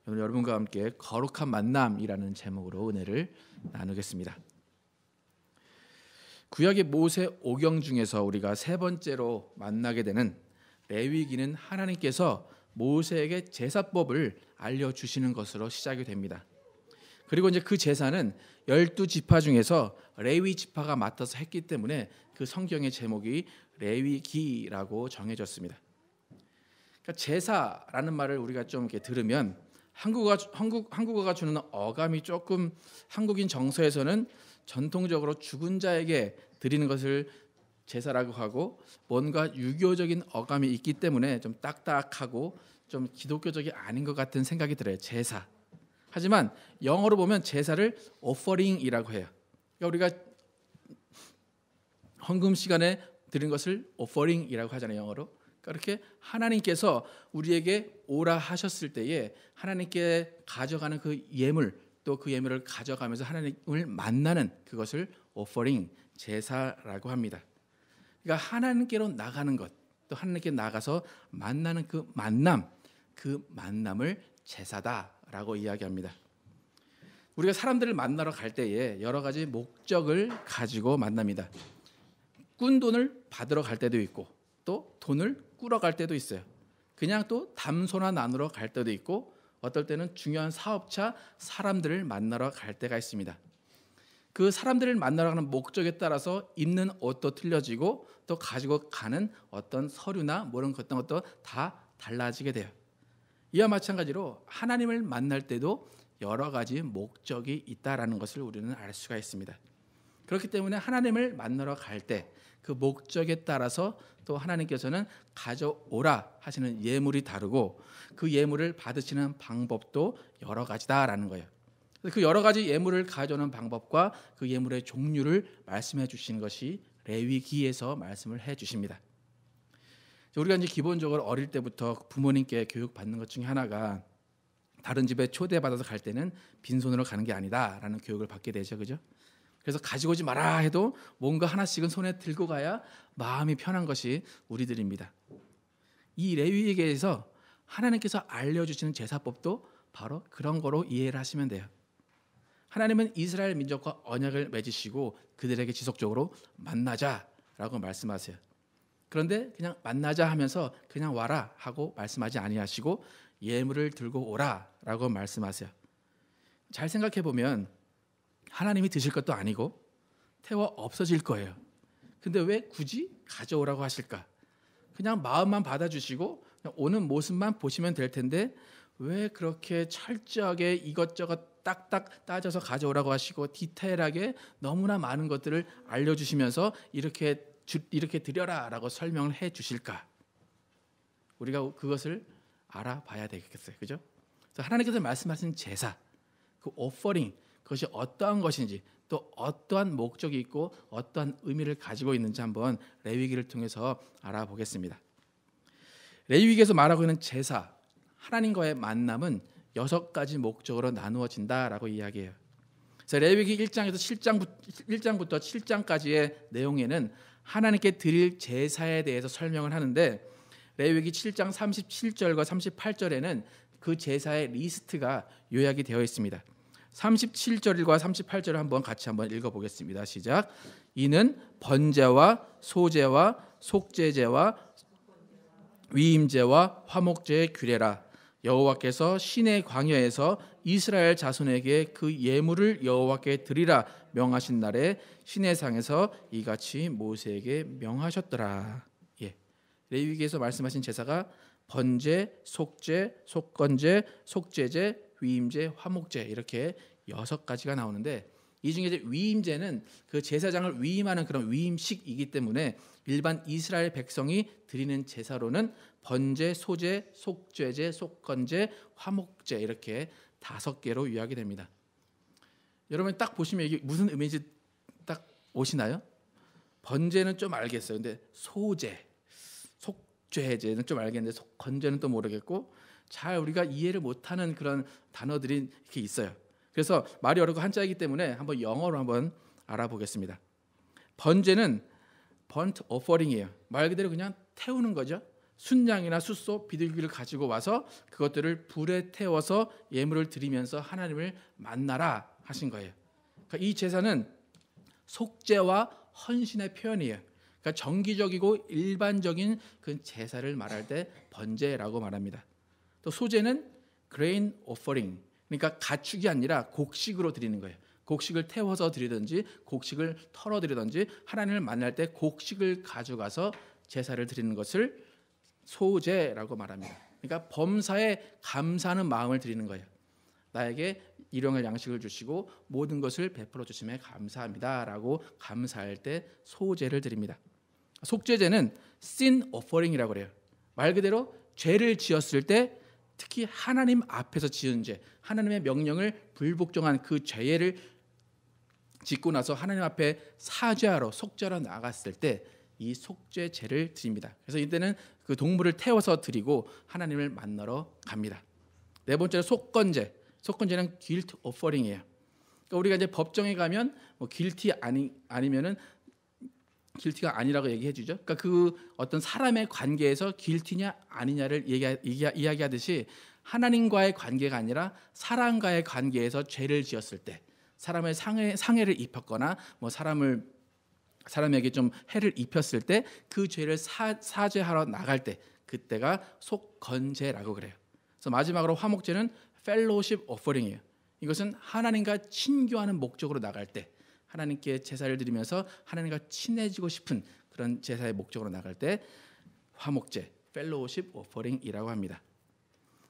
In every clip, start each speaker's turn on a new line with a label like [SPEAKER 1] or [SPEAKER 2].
[SPEAKER 1] 오늘 여러분과 함께 거룩한 만남이라는 제목으로 은혜를 나누겠습니다. 구약의 모세 오경 중에서 우리가 세 번째로 만나게 되는 레위기는 하나님께서 모세에게 제사법을 알려주시는 것으로 시작이 됩니다. 그리고 이제 그 제사는 12지파 중에서 레위 지파가 맡아서 했기 때문에 그 성경의 제목이 레위기라고 정해졌습니다. 그러니까 제사라는 말을 우리가 좀 이렇게 들으면 한국어가 주는 어감이 조금 한국인 정서에서는 전통적으로 죽은 자에게 드리는 것을 제사라고 하고 뭔가 유교적인 어감이 있기 때문에 좀 딱딱하고 좀 기독교적이 아닌 것 같은 생각이 들어요. 제사. 하지만 영어로 보면 제사를 offering이라고 해요. 그러니까 우리가 헌금 시간에 드린 것을 offering이라고 하잖아요. 영어로. 그렇게 하나님께서 우리에게 오라 하셨을 때에 하나님께 가져가는 그 예물 또 그 예물을 가져가면서 하나님을 만나는 그것을 offering, 제사라고 합니다. 그러니까 하나님께로 나가는 것, 또 하나님께 나가서 만나는 그 만남을 제사다라고 이야기합니다. 우리가 사람들을 만나러 갈 때에 여러 가지 목적을 가지고 만납니다. 꾼 돈을 받으러 갈 때도 있고 또 돈을 꾸러 갈 때도 있어요. 그냥 또 담소나 나누러 갈 때도 있고 어떨 때는 중요한 사업차 사람들을 만나러 갈 때가 있습니다. 그 사람들을 만나러 가는 목적에 따라서 입는 옷도 틀려지고 또 가지고 가는 어떤 서류나 그런 것도 다 달라지게 돼요. 이와 마찬가지로 하나님을 만날 때도 여러 가지 목적이 있다라는 것을 우리는 알 수가 있습니다. 그렇기 때문에 하나님을 만나러 갈 때 그 목적에 따라서 또 하나님께서는 가져오라 하시는 예물이 다르고 그 예물을 받으시는 방법도 여러 가지다라는 거예요. 그 여러 가지 예물을 가져오는 방법과 그 예물의 종류를 말씀해 주시는 것이 레위기에서 말씀을 해 주십니다. 우리가 이제 기본적으로 어릴 때부터 부모님께 교육받는 것 중에 하나가 다른 집에 초대받아서 갈 때는 빈손으로 가는 게 아니다라는 교육을 받게 되죠. 그죠? 그래서 가지고 오지 마라 해도 뭔가 하나씩은 손에 들고 가야 마음이 편한 것이 우리들입니다. 이 레위기에서 하나님께서 알려주시는 제사법도 바로 그런 거로 이해를 하시면 돼요. 하나님은 이스라엘 민족과 언약을 맺으시고 그들에게 지속적으로 만나자라고 말씀하세요. 그런데 그냥 만나자 하면서 그냥 와라 하고 말씀하지 아니하시고 예물을 들고 오라라고 말씀하세요. 잘 생각해 보면 하나님이 드실 것도 아니고 태워 없어질 거예요. 근데 왜 굳이 가져오라고 하실까? 그냥 마음만 받아주시고 그냥 오는 모습만 보시면 될 텐데 왜 그렇게 철저하게 이것저것 딱딱 따져서 가져오라고 하시고 디테일하게 너무나 많은 것들을 알려주시면서 이렇게 드려라라고 설명을 해 주실까? 우리가 그것을 알아봐야 되겠어요. 그죠? 하나님께서 말씀하신 제사, 그 오퍼링, 그것이 어떠한 것인지 또 어떠한 목적이 있고 어떠한 의미를 가지고 있는지 한번 레위기를 통해서 알아보겠습니다. 레위기에서 말하고 있는 제사, 하나님과의 만남은 6가지 목적으로 나누어진다라고 이야기해요. 그래서 레위기 1장에서 1장부터 7장까지의 내용에는 하나님께 드릴 제사에 대해서 설명을 하는데 레위기 7장 37절과 38절에는 그 제사의 리스트가 요약이 되어 있습니다. 37절과 38절을 같이 한번 읽어보겠습니다. 시작. 이는 번제와 소제와 속죄제와 위임제와 화목제의 규례라. 여호와께서 시내 광야에서 이스라엘 자손에게 그 예물을 여호와께 드리라 명하신 날에 시내상에서 이같이 모세에게 명하셨더라. 예. 레위기에서 말씀하신 제사가 번제, 속죄, 속건제, 속죄제, 위임제, 화목제 이렇게 6가지가 나오는데 이 중에 이제 위임제는 그 제사장을 위임하는 그런 위임식이기 때문에 일반 이스라엘 백성이 드리는 제사로는 번제, 소제, 속죄제, 속건제, 화목제 이렇게 5개로 요약이 됩니다. 여러분 딱 보시면 이게 무슨 의미인지 딱 오시나요? 번제는 좀 알겠어요. 근데 소제, 속죄제는 좀 알겠는데 속건제는 또 모르겠고 잘 우리가 이해를 못하는 그런 단어들이 이렇게 있어요. 그래서 말이 어렵고 한자이기 때문에 한번 영어로 한번 알아보겠습니다. 번제는 burnt offering이에요. 말 그대로 그냥 태우는 거죠. 순양이나 숫소, 비둘기를 가지고 와서 그것들을 불에 태워서 예물을 드리면서 하나님을 만나라 하신 거예요. 그러니까 이 제사는 속죄와 헌신의 표현이에요. 그러니까 정기적이고 일반적인 그 제사를 말할 때 번제라고 말합니다. 또 소제는 grain offering, 그러니까 가축이 아니라 곡식으로 드리는 거예요. 곡식을 태워서 드리든지 곡식을 털어 드리든지 하나님을 만날 때 곡식을 가져가서 제사를 드리는 것을 소제라고 말합니다. 그러니까 범사에 감사하는 마음을 드리는 거예요. 나에게 일용할 양식을 주시고 모든 것을 베풀어 주심에 감사합니다라고 감사할 때 소제를 드립니다. 속죄제는 sin offering이라고 그래요. 말 그대로 죄를 지었을 때 특히 하나님 앞에서 지은 죄, 하나님의 명령을 불복종한 그 죄를 짓고 나서 하나님 앞에 사죄하러 속죄하러 나갔을 때 이 속죄제를 드립니다. 그래서 이때는 그 동물을 태워서 드리고 하나님을 만나러 갑니다. 네 번째로 속건제. 속건제는 guilt offering이에요. 그러니까 우리가 이제 법정에 가면 뭐 guilty 아니면은 guilty가 아니라고 얘기해 주죠. 그러니까 그 어떤 사람의 관계에서 guilty냐 아니냐를 이야기하듯이 하나님과의 관계가 아니라 사람과의 관계에서 죄를 지었을 때 사람의 상해를 입혔거나 뭐 사람에게 좀 해를 입혔을 때 그 죄를 사죄하러 나갈 때 그때가 속건제라고 그래요. 그래서 마지막으로 화목제는 fellowship offering이에요. 이것은 하나님과 친교하는 목적으로 나갈 때 하나님께 제사를 드리면서 하나님과 친해지고 싶은 그런 제사의 목적으로 나갈 때 화목제, fellowship offering이라고 합니다.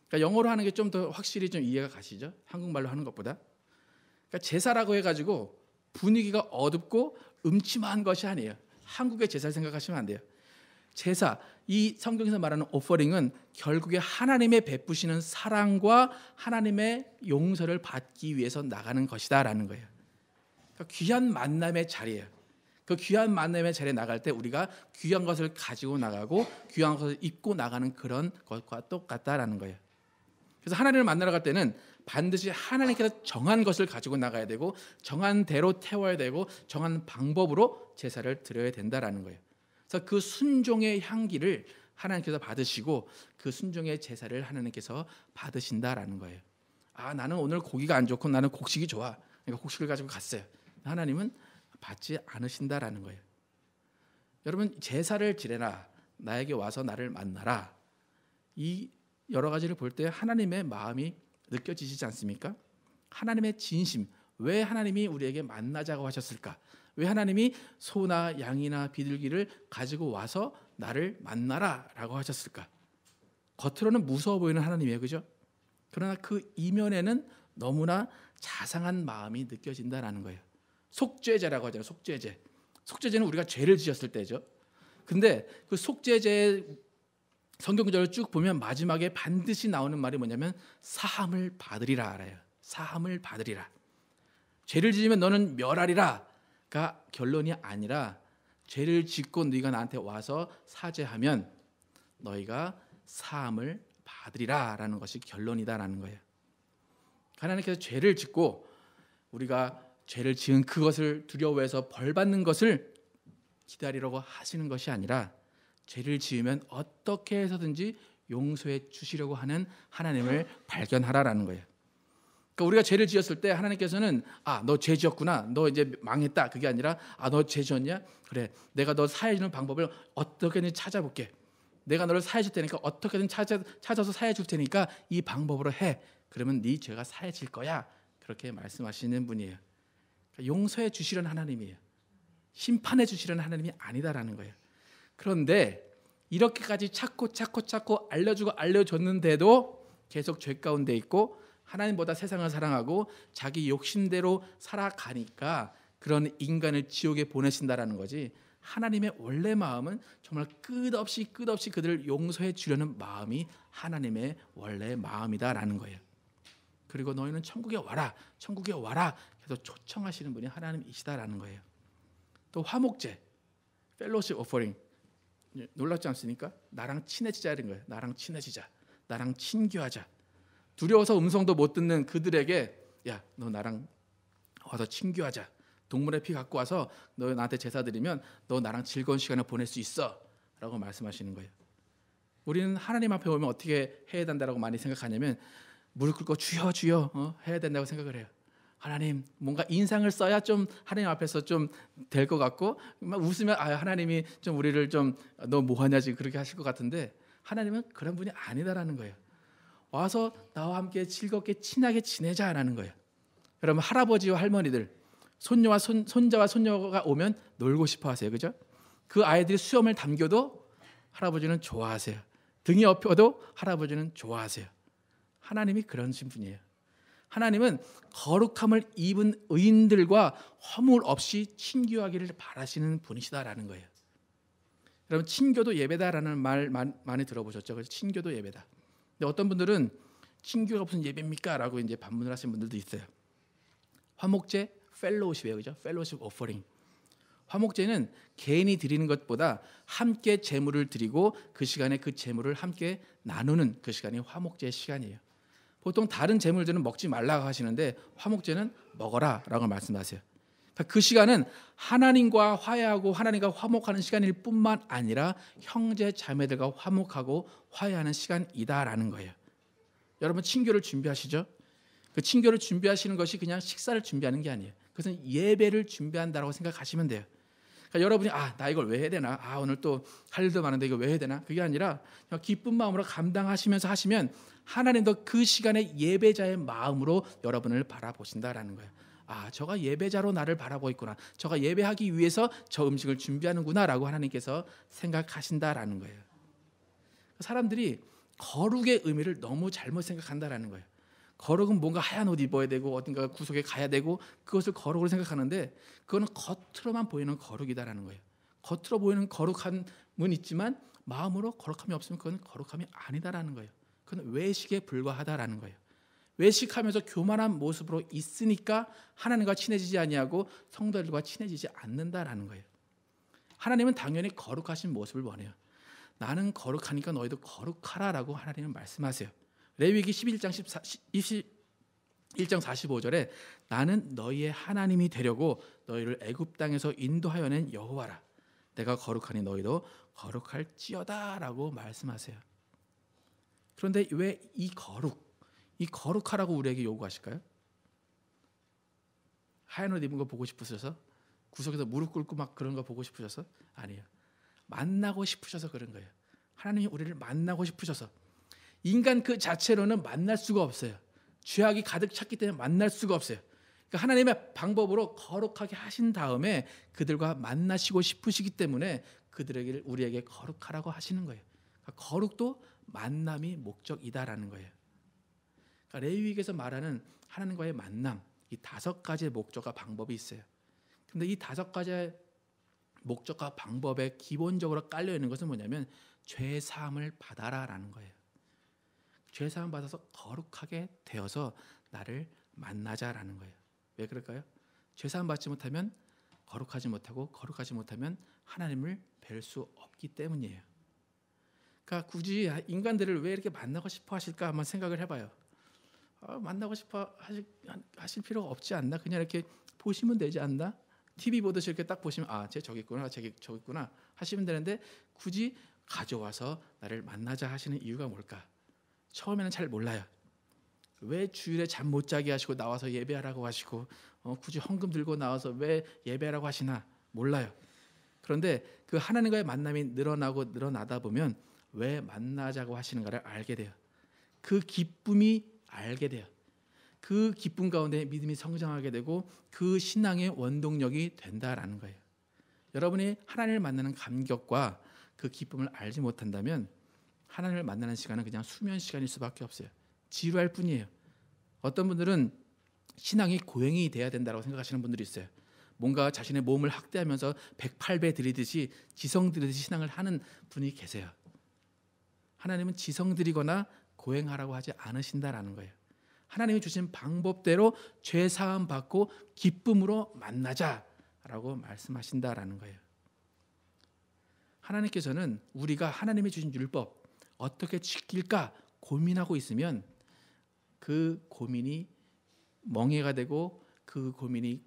[SPEAKER 1] 그러니까 영어로 하는 게 좀 더 확실히 좀 이해가 가시죠? 한국말로 하는 것보다. 그러니까 제사라고 해가지고 분위기가 어둡고 음침한 것이 아니에요. 한국의 제사를 생각하시면 안 돼요. 제사, 이 성경에서 말하는 오퍼링은 결국에 하나님의 베푸시는 사랑과 하나님의 용서를 받기 위해서 나가는 것이다라는 거예요. 그러니까 귀한 만남의 자리예요. 그 귀한 만남의 자리에 나갈 때 우리가 귀한 것을 가지고 나가고 귀한 것을 입고 나가는 그런 것과 똑같다라는 거예요. 그래서 하나님을 만나러 갈 때는 반드시 하나님께서 정한 것을 가지고 나가야 되고 정한 대로 태워야 되고 정한 방법으로 제사를 드려야 된다라는 거예요. 그래서 그 순종의 향기를 하나님께서 받으시고 그 순종의 제사를 하나님께서 받으신다라는 거예요. 아, 나는 오늘 고기가 안 좋고 나는 곡식이 좋아. 그러니까 곡식을 가지고 갔어요. 하나님은 받지 않으신다라는 거예요. 여러분, 제사를 지내라, 나에게 와서 나를 만나라, 이 여러 가지를 볼 때 하나님의 마음이 느껴지시지 않습니까? 하나님의 진심, 왜 하나님이 우리에게 만나자고 하셨을까? 왜 하나님이 소나 양이나 비둘기를 가지고 와서 나를 만나라라고 하셨을까? 겉으로는 무서워 보이는 하나님이에요, 그죠? 그러나 그 이면에는 너무나 자상한 마음이 느껴진다라는 거예요. 속죄제라고 하잖아요. 속죄제. 속죄제는 우리가 죄를 지었을 때죠. 근데 그 속죄제 성경 구절을 쭉 보면 마지막에 반드시 나오는 말이 뭐냐면 사함을 받으리라 알아요. 사함을 받으리라. 죄를 지으면 너는 멸하리라가 결론이 아니라 죄를 짓고 네가 나한테 와서 사죄하면 너희가 사함을 받으리라라는 것이 결론이다라는 거예요. 하나님께서 죄를 짓고 우리가 죄를 지은 그것을 두려워해서 벌 받는 것을 기다리려고 하시는 것이 아니라 죄를 지으면 어떻게 해서든지 용서해 주시려고 하는 하나님을 발견하라라는 거예요. 그러니까 우리가 죄를 지었을 때 하나님께서는 너 죄 지었구나, 너 이제 망했다, 그게 아니라 너 죄 지었냐? 그래, 내가 너 사해 주는 방법을 어떻게든 찾아볼게. 내가 너를 사해 줄 테니까 어떻게든 찾아서 사해 줄 테니까 이 방법으로 해. 그러면 네 죄가 사해질 거야. 그렇게 말씀하시는 분이에요. 그러니까 용서해 주시려는 하나님이에요. 심판해 주시려는 하나님이 아니다라는 거예요. 그런데 이렇게까지 찾고 알려주고 알려줬는데도 계속 죄 가운데 있고 하나님보다 세상을 사랑하고 자기 욕심대로 살아가니까 그런 인간을 지옥에 보내신다라는 거지, 하나님의 원래 마음은 정말 끝없이 그들을 용서해 주려는 마음이 하나님의 원래 마음이다라는 거예요. 그리고 너희는 천국에 와라 해서 초청하시는 분이 하나님이시다라는 거예요. 또 화목제, 펠로십 오퍼링, 놀랍지 않습니까? 나랑 친해지자는 거예요. 나랑 친해지자, 나랑 친교하자. 두려워서 음성도 못 듣는 그들에게 야, 너 나랑 와서 친교하자. 동물의 피 갖고 와서 너 나한테 제사 드리면 너 나랑 즐거운 시간을 보낼 수 있어 라고 말씀하시는 거예요. 우리는 하나님 앞에 오면 어떻게 해야 된다고 많이 생각하냐면 무릎 꿇고 주여 주여 해야 된다고 생각을 해요. 하나님, 뭔가 인상을 써야 좀 하나님 앞에서 좀 될 것 같고, 막 웃으면 하나님이 좀 우리를 좀 너 뭐하냐 지금 그렇게 하실 것 같은데, 하나님은 그런 분이 아니다라는 거예요. 와서 나와 함께 즐겁게 친하게 지내자라는 거예요. 여러분, 할아버지와 할머니들, 손자와 손녀가 오면 놀고 싶어 하세요. 그죠? 그 아이들이 수염을 담겨도 할아버지는 좋아하세요. 등이 엎여도 할아버지는 좋아하세요. 하나님이 그런 분이에요. 하나님은 거룩함을 입은 의인들과 허물 없이 친교하기를 바라시는 분이시다라는 거예요. 여러분, 친교도 예배다라는 말 많이 들어보셨죠? 그래서 친교도 예배다. 근데 어떤 분들은 친교가 무슨 예배입니까? 라고 이제 반문을 하시는 분들도 있어요. 화목제 펠로우십이에요. 그죠? 펠로우십 오퍼링. 화목제는 개인이 드리는 것보다 함께 제물을 드리고 그 시간에 그 제물을 함께 나누는 그 시간이 화목제의 시간이에요. 보통 다른 제물들은 먹지 말라고 하시는데 화목제는 먹어라라고 말씀하세요. 그 시간은 하나님과 화해하고 하나님과 화목하는 시간일 뿐만 아니라 형제 자매들과 화목하고 화해하는 시간이다라는 거예요. 여러분, 친교를 준비하시죠? 그 친교를 준비하시는 것이 그냥 식사를 준비하는 게 아니에요. 그것은 예배를 준비한다라고 생각하시면 돼요. 그러니까 여러분이 나 이걸 왜 해야 되나? 오늘 또 할 일도 많은데 이거 왜 해야 되나? 그게 아니라 그냥 기쁜 마음으로 감당하시면서 하시면 하나님도 그 시간에 예배자의 마음으로 여러분을 바라보신다라는 거예요. 저가 예배자로 나를 바라보고 있구나. 저가 예배하기 위해서 저 음식을 준비하는구나라고 하나님께서 생각하신다라는 거예요. 사람들이 거룩의 의미를 너무 잘못 생각한다라는 거예요. 거룩은 뭔가 하얀 옷 입어야 되고 어딘가 구석에 가야 되고 그것을 거룩으로 생각하는데, 그거는 겉으로만 보이는 거룩이다라는 거예요. 겉으로 보이는 거룩함은 있지만 마음으로 거룩함이 없으면 그건 거룩함이 아니다라는 거예요. 그건 외식에 불과하다라는 거예요. 외식하면서 교만한 모습으로 있으니까 하나님과 친해지지 아니하고 성도들과 친해지지 않는다라는 거예요. 하나님은 당연히 거룩하신 모습을 원해요. 나는 거룩하니까 너희도 거룩하라라고 하나님은 말씀하세요. 레위기 11장 45절에 나는 너희의 하나님이 되려고 너희를 애굽 땅에서 인도하여 낸 여호와라. 내가 거룩하니 너희도 거룩할지어다라고 말씀하세요. 그런데 왜 이 거룩하라고 우리에게 요구하실까요? 하얀 옷 입은 거 보고 싶으셔서? 구석에서 무릎 꿇고 막 그런 거 보고 싶으셔서? 아니에요. 만나고 싶으셔서 그런 거예요. 하나님이 우리를 만나고 싶으셔서. 인간 그 자체로는 만날 수가 없어요. 죄악이 가득 찼기 때문에 만날 수가 없어요. 그러니까 하나님의 방법으로 거룩하게 하신 다음에 그들과 만나시고 싶으시기 때문에 그들에게 우리에게 거룩하라고 하시는 거예요. 그러니까 거룩도 만남이 목적이다라는 거예요. 그러니까 레위기에서 말하는 하나님과의 만남, 이 5가지의 목적과 방법이 있어요. 그런데 이 5가지의 목적과 방법에 기본적으로 깔려 있는 것은 뭐냐면 죄 사함을 받아라라는 거예요. 죄 사함 받아서 거룩하게 되어서 나를 만나자라는 거예요. 왜 그럴까요? 죄 사함 받지 못하면 거룩하지 못하고 거룩하지 못하면 하나님을 뵐 수 없기 때문이에요. 그러니까 굳이 인간들을 왜 이렇게 만나고 싶어 하실까 한번 생각을 해봐요. 만나고 싶어 하실 필요가 없지 않나? 그냥 이렇게 보시면 되지 않나? TV 보듯이 이렇게 딱 보시면 쟤 저기 있구나, 저기 있구나 하시면 되는데 굳이 가져와서 나를 만나자 하시는 이유가 뭘까? 처음에는 잘 몰라요. 왜 주일에 잠 못 자게 하시고 나와서 예배하라고 하시고 굳이 헌금 들고 나와서 왜 예배하라고 하시나 몰라요. 그런데 그 하나님과의 만남이 늘어나다 보면 왜 만나자고 하시는가를 알게 돼요. 그 기쁨이 알게 돼요. 그 기쁨 가운데 믿음이 성장하게 되고 그 신앙의 원동력이 된다라는 거예요. 여러분이 하나님을 만나는 감격과 그 기쁨을 알지 못한다면 하나님을 만나는 시간은 그냥 수면 시간일 수밖에 없어요. 지루할 뿐이에요. 어떤 분들은 신앙이 고행이 돼야 된다고 생각하시는 분들이 있어요. 뭔가 자신의 몸을 학대하면서 108배 들이듯이 지성 들이듯이 신앙을 하는 분이 계세요. 하나님은 지성 들이거나 고행하라고 하지 않으신다라는 거예요. 하나님이 주신 방법대로 죄 사함 받고 기쁨으로 만나자라고 말씀하신다라는 거예요. 하나님께서는 우리가 하나님이 주신 율법 어떻게 지킬까 고민하고 있으면 그 고민이 멍해가 되고 그 고민이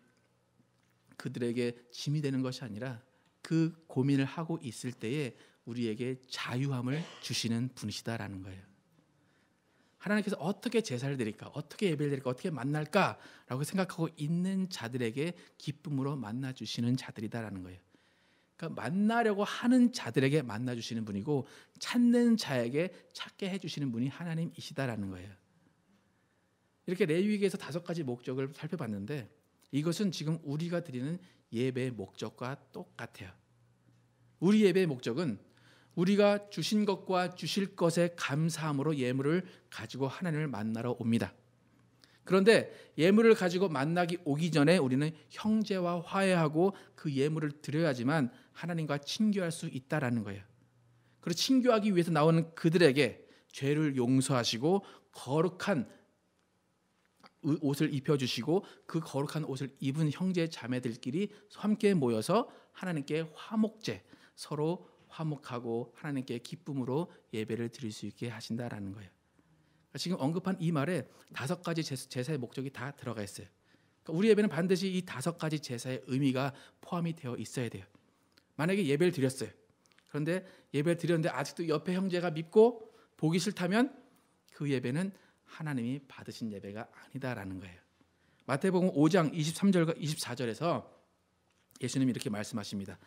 [SPEAKER 1] 그들에게 짐이 되는 것이 아니라 그 고민을 하고 있을 때에 우리에게 자유함을 주시는 분이시다라는 거예요. 하나님께서 어떻게 제사를 드릴까, 어떻게 예배를 드릴까, 어떻게 만날까라고 생각하고 있는 자들에게 기쁨으로 만나 주시는 자들이다라는 거예요. 그러니까 만나려고 하는 자들에게 만나 주시는 분이고 찾는 자에게 찾게 해 주시는 분이 하나님이시다라는 거예요. 이렇게 레위기에서 5가지 목적을 살펴봤는데 이것은 지금 우리가 드리는 예배의 목적과 똑같아요. 우리 예배의 목적은 우리가 주신 것과 주실 것에 감사함으로 예물을 가지고 하나님을 만나러 옵니다. 그런데 예물을 가지고 만나기 오기 전에 우리는 형제와 화해하고 그 예물을 드려야지만 하나님과 친교할 수 있다라는 거예요. 그리고 친교하기 위해서 나오는 그들에게 죄를 용서하시고 거룩한 옷을 입혀주시고 그 거룩한 옷을 입은 형제 자매들끼리 함께 모여서 하나님께 화목제, 서로 화목하고 하나님께 기쁨으로 예배를 드릴 수 있게 하신다라는 거예요. 지금 언급한 이 말에 5가지 제사의 목적이 다 들어가 있어요. 그러니까 우리 예배는 반드시 이 5가지 제사의 의미가 포함이 되어 있어야 돼요. 만약에 예배를 드렸어요. 그런데 예배를 드렸는데 아직도 옆에 형제가 밉고 보기 싫다면 그 예배는 하나님이 받으신 예배가 아니다라는 거예요. 마태복음 5장 23절과 24절에서 예수님이 이렇게 말씀하십니다.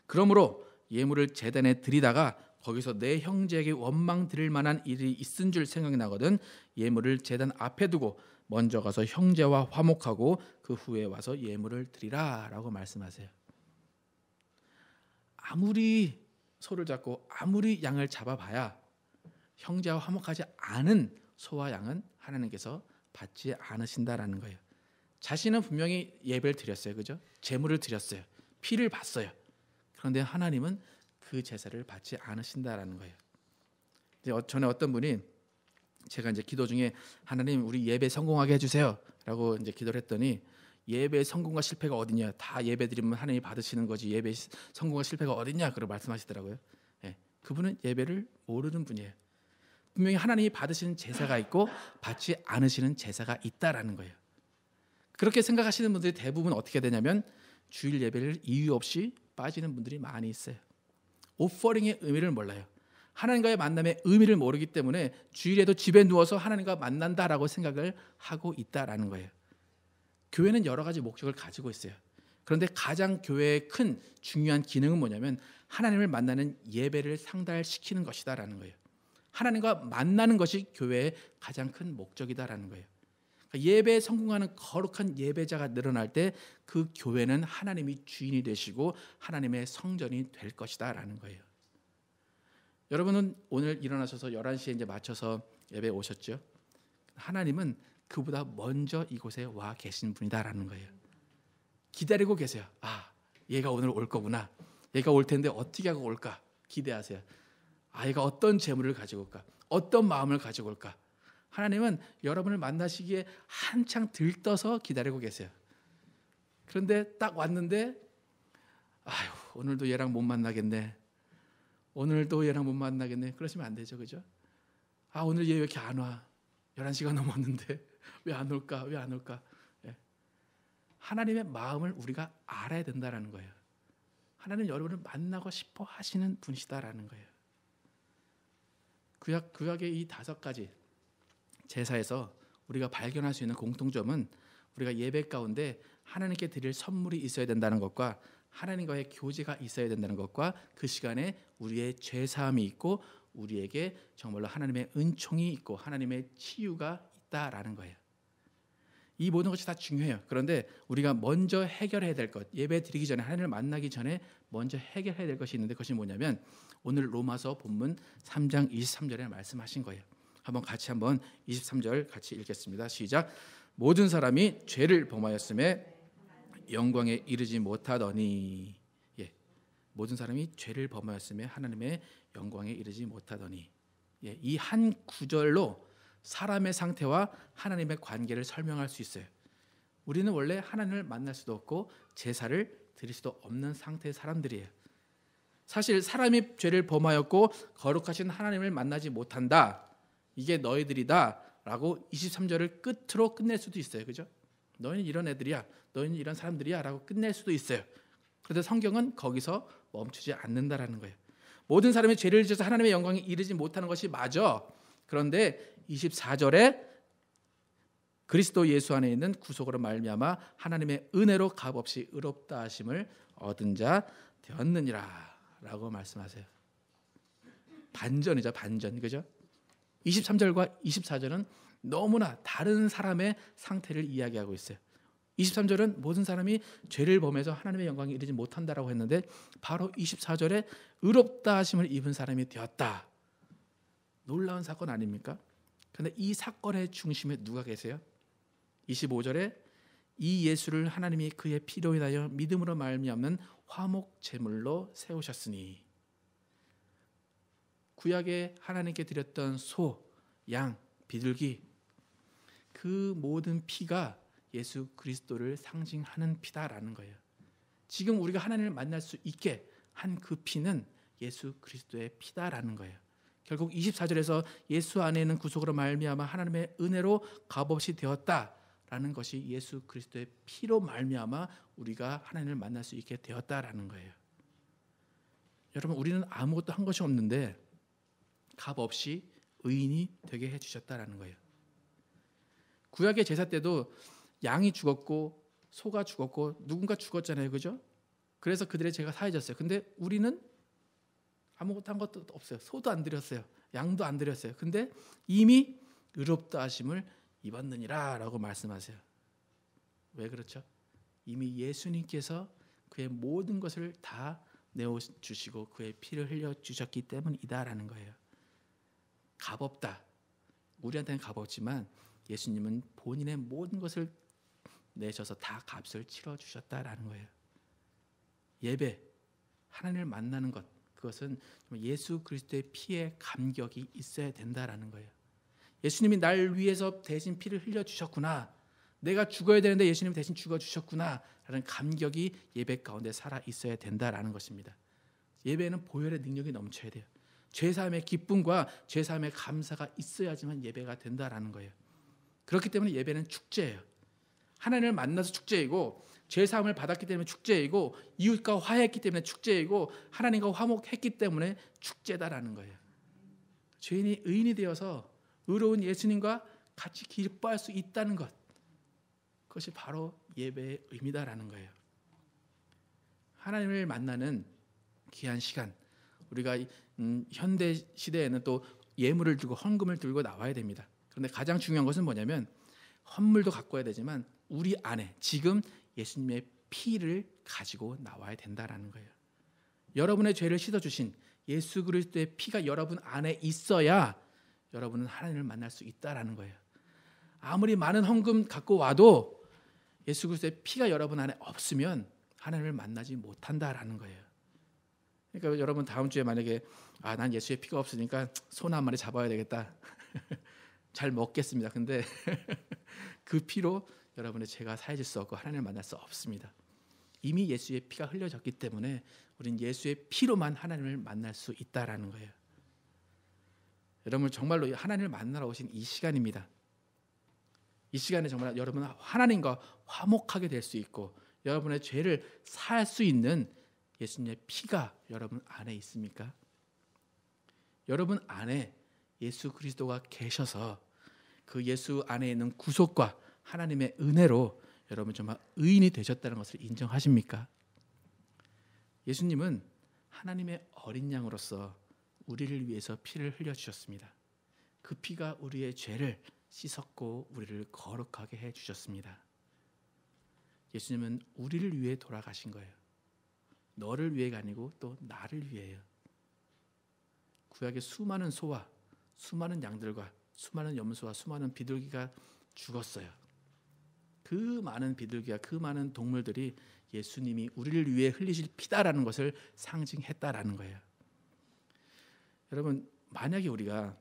[SPEAKER 1] 그러므로 예물을 제단에 드리다가 거기서 내 형제에게 원망 드릴 만한 일이 있은 줄 생각이 나거든 예물을 제단 앞에 두고 먼저 가서 형제와 화목하고 그 후에 와서 예물을 드리라 라고 말씀하세요. 아무리 소를 잡고 아무리 양을 잡아봐야 형제와 화목하지 않은 소와 양은 하나님께서 받지 않으신다라는 거예요. 자신은 분명히 예배를 드렸어요. 그죠? 제물을 드렸어요. 피를 봤어요. 그런데 하나님은 그 제사를 받지 않으신다라는 거예요. 전에 어떤 분이 제가 이제 기도 중에 하나님 우리 예배 성공하게 해주세요라고 이제 기도를 했더니 예배 성공과 실패가 어디냐? 다 예배 드리면 하나님이 받으시는 거지 예배 성공과 실패가 어디냐? 그러고 말씀하시더라고요. 예, 그분은 예배를 모르는 분이에요. 분명히 하나님이 받으시는 제사가 있고 받지 않으시는 제사가 있다라는 거예요. 그렇게 생각하시는 분들이 대부분 어떻게 되냐면 주일 예배를 이유 없이 빠지는 분들이 많이 있어요. 오퍼링의 의미를 몰라요. 하나님과의 만남의 의미를 모르기 때문에 주일에도 집에 누워서 하나님과 만난다라고 생각을 하고 있다라는 거예요. 교회는 여러 가지 목적을 가지고 있어요. 그런데 가장 교회의 큰 중요한 기능은 뭐냐면 하나님을 만나는 예배를 상달시키는 것이다라는 거예요. 하나님과 만나는 것이 교회의 가장 큰 목적이다라는 거예요. 예배에 성공하는 거룩한 예배자가 늘어날 때 그 교회는 하나님이 주인이 되시고 하나님의 성전이 될 것이다라는 거예요. 여러분은 오늘 일어나셔서 11시에 이제 맞춰서 예배에 오셨죠? 하나님은 그보다 먼저 이곳에 와 계신 분이다라는 거예요. 기다리고 계세요. 아, 얘가 오늘 올 거구나. 얘가 올 텐데 어떻게 하고 올까? 기대하세요. 아, 얘가 어떤 재물을 가지고 올까? 어떤 마음을 가지고 올까? 하나님은 여러분을 만나시기에 한창 들떠서 기다리고 계세요. 그런데 딱 왔는데 아유, 오늘도 얘랑 못 만나겠네. 오늘도 얘랑 못 만나겠네. 그러시면 안 되죠. 그죠? 아, 오늘 얘 왜 이렇게 안 와? 11시가 넘었는데 왜 안 올까? 왜 안 올까? 예. 하나님의 마음을 우리가 알아야 된다라는 거예요. 하나님 여러분을 만나고 싶어 하시는 분이시다라는 거예요. 구약의 이 5가지 제사에서 우리가 발견할 수 있는 공통점은 우리가 예배 가운데 하나님께 드릴 선물이 있어야 된다는 것과 하나님과의 교제가 있어야 된다는 것과 그 시간에 우리의 죄사함이 있고 우리에게 정말로 하나님의 은총이 있고 하나님의 치유가 있다라는 거예요. 이 모든 것이 다 중요해요. 그런데 우리가 먼저 해결해야 될 것, 예배 드리기 전에 하나님을 만나기 전에 먼저 해결해야 될 것이 있는데 그것이 뭐냐면 오늘 로마서 본문 3장 23절에 말씀하신 거예요. 한번 23절 같이 읽겠습니다. 시작. 모든 사람이 죄를 범하였음에 영광에 이르지 못하더니, 예, 모든 사람이 죄를 범하였음에 하나님의 영광에 이르지 못하더니, 예, 이 한 구절로 사람의 상태와 하나님의 관계를 설명할 수 있어요. 우리는 원래 하나님을 만날 수도 없고 제사를 드릴 수도 없는 상태의 사람들이에요. 사실 사람이 죄를 범하였고 거룩하신 하나님을 만나지 못한다. 이게 너희들이다 라고 23절을 끝으로 끝낼 수도 있어요. 그죠? 너희는 이런 애들이야. 너희는 이런 사람들이야 라고 끝낼 수도 있어요. 그런데 성경은 거기서 멈추지 않는다라는 거예요. 모든 사람이 죄를 지어서 하나님의 영광에 이르지 못하는 것이 맞아. 그런데 24절에 그리스도 예수 안에 있는 구속으로 말미암아 하나님의 은혜로 값없이 의롭다 하심을 얻은 자 되었느니라 라고 말씀하세요. 반전이죠, 반전. 그죠? 23절과 24절은 너무나 다른 사람의 상태를 이야기하고 있어요. 23절은 모든 사람이 죄를 범해서 하나님의 영광에 이르지 못한다라고 했는데 바로 24절에 의롭다 하심을 입은 사람이 되었다. 놀라운 사건 아닙니까? 그런데 이 사건의 중심에 누가 계세요? 25절에 이 예수를 하나님이 그의 피로 인하여 믿음으로 말미암는 화목 제물로 세우셨으니, 구약에 하나님께 드렸던 소, 양, 비둘기, 그 모든 피가 예수 그리스도를 상징하는 피다라는 거예요. 지금 우리가 하나님을 만날 수 있게 한 그 피는 예수 그리스도의 피다라는 거예요. 결국 24절에서 예수 안에 있는 구속으로 말미암아 하나님의 은혜로 값없이 되었다라는 것이 예수 그리스도의 피로 말미암아 우리가 하나님을 만날 수 있게 되었다라는 거예요. 여러분, 우리는 아무것도 한 것이 없는데 값없이 의인이 되게 해주셨다라는 거예요. 구약의 제사 때도 양이 죽었고 소가 죽었고 누군가 죽었잖아요, 그죠? 그래서 그들의 죄가 사해졌어요. 근데 우리는 아무것도 한 것도 없어요. 소도 안 드렸어요. 양도 안 드렸어요. 근데 이미 의롭다 하심을 입었느니라 라고 말씀하세요. 왜 그렇죠? 이미 예수님께서 그의 모든 것을 다 내어주시고 그의 피를 흘려주셨기 때문이다라는 거예요. 값없다. 우리한테는 값없지만 예수님은 본인의 모든 것을 내셔서 다 값을 치러주셨다라는 거예요. 예배, 하나님을 만나는 것, 그것은 예수 그리스도의 피에 감격이 있어야 된다라는 거예요. 예수님이 날 위해서 대신 피를 흘려주셨구나, 내가 죽어야 되는데 예수님이 대신 죽어주셨구나 라는 감격이 예배 가운데 살아 있어야 된다라는 것입니다. 예배는 보혈의 능력이 넘쳐야 돼요. 죄사함의 기쁨과 죄사함의 감사가 있어야지만 예배가 된다라는 거예요. 그렇기 때문에 예배는 축제예요. 하나님을 만나서 축제이고, 죄사함을 받았기 때문에 축제이고, 이웃과 화해했기 때문에 축제이고, 하나님과 화목했기 때문에 축제다라는 거예요. 죄인이 의인이 되어서 의로운 예수님과 같이 기뻐할 수 있다는 것, 그것이 바로 예배의 의미다라는 거예요. 하나님을 만나는 귀한 시간, 우리가 현대 시대에는 또 예물을 들고 헌금을 들고 나와야 됩니다. 그런데 가장 중요한 것은 뭐냐면, 헌물도 갖고 와야 되지만 우리 안에 지금 예수님의 피를 가지고 나와야 된다라는 거예요. 여러분의 죄를 씻어주신 예수 그리스도의 피가 여러분 안에 있어야 여러분은 하나님을 만날 수 있다라는 거예요. 아무리 많은 헌금 갖고 와도 예수 그리스도의 피가 여러분 안에 없으면 하나님을 만나지 못한다라는 거예요. 그러니까 여러분, 다음 주에 만약에 난 예수의 피가 없으니까 소 한 마리 잡아야 되겠다, 잘 먹겠습니다. 근데 그 피로 여러분의 죄가 사해질 수 없고 하나님을 만날 수 없습니다. 이미 예수의 피가 흘려졌기 때문에 우리는 예수의 피로만 하나님을 만날 수 있다라는 거예요. 여러분, 정말로 하나님을 만나러 오신 이 시간입니다. 이 시간에 정말 여러분 하나님과 화목하게 될 수 있고 여러분의 죄를 살 수 있는 예수님의 피가 여러분 안에 있습니까? 여러분 안에 예수 그리스도가 계셔서 그 예수 안에 있는 구속과 하나님의 은혜로 여러분 정말 의인이 되셨다는 것을 인정하십니까? 예수님은 하나님의 어린 양으로서 우리를 위해서 피를 흘려주셨습니다. 그 피가 우리의 죄를 씻었고 우리를 거룩하게 해주셨습니다. 예수님은 우리를 위해 돌아가신 거예요. 너를 위해가 아니고 또 나를 위해요. 구약의 수많은 소와 수많은 양들과 수많은 염소와 수많은 비둘기가 죽었어요. 그 많은 비둘기와 그 많은 동물들이 예수님이 우리를 위해 흘리실 피다라는 것을 상징했다라는 거예요. 여러분, 만약에 우리가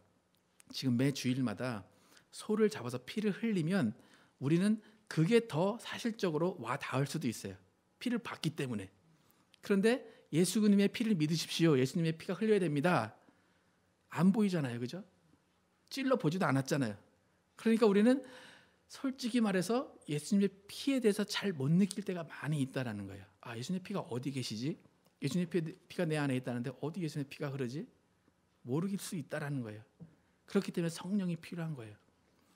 [SPEAKER 1] 지금 매 주일마다 소를 잡아서 피를 흘리면 우리는 그게 더 사실적으로 와 닿을 수도 있어요. 피를 받기 때문에. 그런데 예수님의 피를 믿으십시오. 예수님의 피가 흘려야 됩니다. 안 보이잖아요, 그죠? 찔러 보지도 않았잖아요. 그러니까 우리는 솔직히 말해서 예수님의 피에 대해서 잘 못 느낄 때가 많이 있다라는 거예요. 예수님의 피가 어디 계시지? 예수님의 피가 내 안에 있다는데 어디 예수님의 피가 흐르지? 모르길 수 있다라는 거예요. 그렇기 때문에 성령이 필요한 거예요.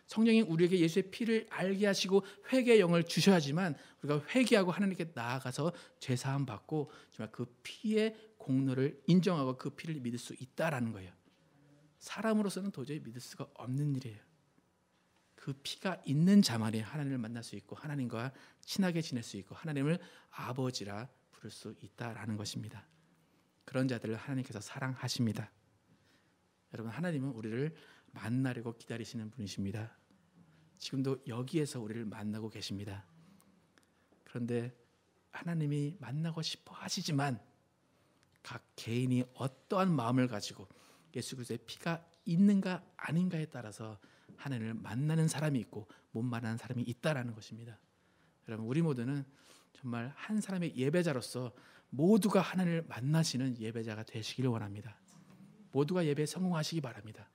[SPEAKER 1] 성령이 우리에게 예수의 피를 알게 하시고 회개의 영을 주셔야지만 우리가 회개하고 하나님께 나아가서 죄사함 받고 정말 그 피의 공로를 인정하고 그 피를 믿을 수 있다라는 거예요. 사람으로서는 도저히 믿을 수가 없는 일이에요. 그 피가 있는 자만이 하나님을 만날 수 있고 하나님과 친하게 지낼 수 있고 하나님을 아버지라 부를 수 있다라는 것입니다. 그런 자들을 하나님께서 사랑하십니다. 여러분, 하나님은 우리를 만나려고 기다리시는 분이십니다. 지금도 여기에서 우리를 만나고 계십니다. 그런데 하나님이 만나고 싶어 하시지만 각 개인이 어떠한 마음을 가지고 예수 그리스도의 피가 있는가 아닌가에 따라서 하나님을 만나는 사람이 있고 못 만나는 사람이 있다라는 것입니다. 여러분, 우리 모두는 정말 한 사람의 예배자로서 모두가 하나님을 만나시는 예배자가 되시기를 원합니다. 모두가 예배에 성공하시기 바랍니다.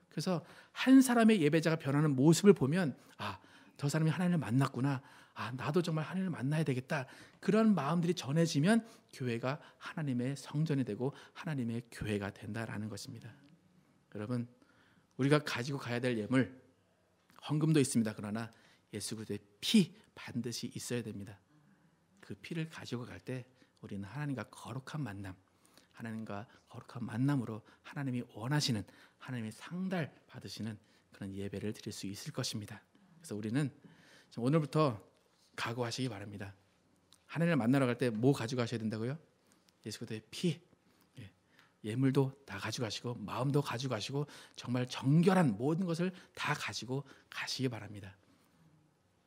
[SPEAKER 1] 그래서 한 사람의 예배자가 변하는 모습을 보면 저 사람이 하나님을 만났구나. 나도 정말 하나님을 만나야 되겠다. 그런 마음들이 전해지면 교회가 하나님의 성전이 되고 하나님의 교회가 된다라는 것입니다. 여러분, 우리가 가지고 가야 될 예물, 헌금도 있습니다. 그러나 예수 그리스도의 피 반드시 있어야 됩니다. 그 피를 가지고 갈 때 우리는 하나님과 거룩한 만남, 하나님과 거룩한 만남으로 하나님이 원하시는, 하나님이 상달 받으시는 그런 예배를 드릴 수 있을 것입니다. 그래서 우리는 오늘부터 각오하시기 바랍니다. 하나님을 만나러 갈 때 뭐 가져가셔야 된다고요? 예수 그리스도의 피, 예물도 다 가져가시고 마음도 가져가시고 정말 정결한 모든 것을 다 가지고 가시기 바랍니다.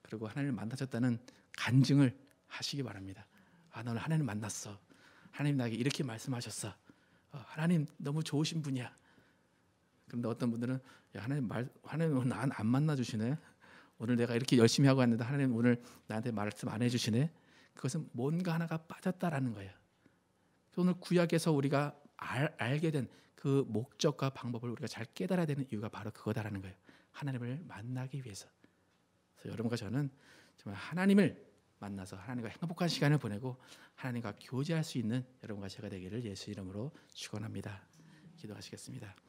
[SPEAKER 1] 그리고 하나님을 만나셨다는 간증을 하시기 바랍니다. 나 오늘 하나님을 만났어. 하나님 나에게 이렇게 말씀하셨어. 하나님 너무 좋으신 분이야. 그런데 어떤 분들은 하나님 오늘 난 안 만나 주시네. 오늘 내가 이렇게 열심히 하고 왔는데 하나님 오늘 나한테 말씀 안 해주시네. 그것은 뭔가 하나가 빠졌다라는 거예요. 오늘 구약에서 우리가 알게 된 그 목적과 방법을 우리가 잘 깨달아야 되는 이유가 바로 그거다라는 거예요. 하나님을 만나기 위해서. 그래서 여러분과 저는 정말 하나님을 만나서 하나님과 행복한 시간을 보내고 하나님과 교제할 수 있는 여러분과 제가 되기를 예수 이름으로 축원합니다. 기도하시겠습니다.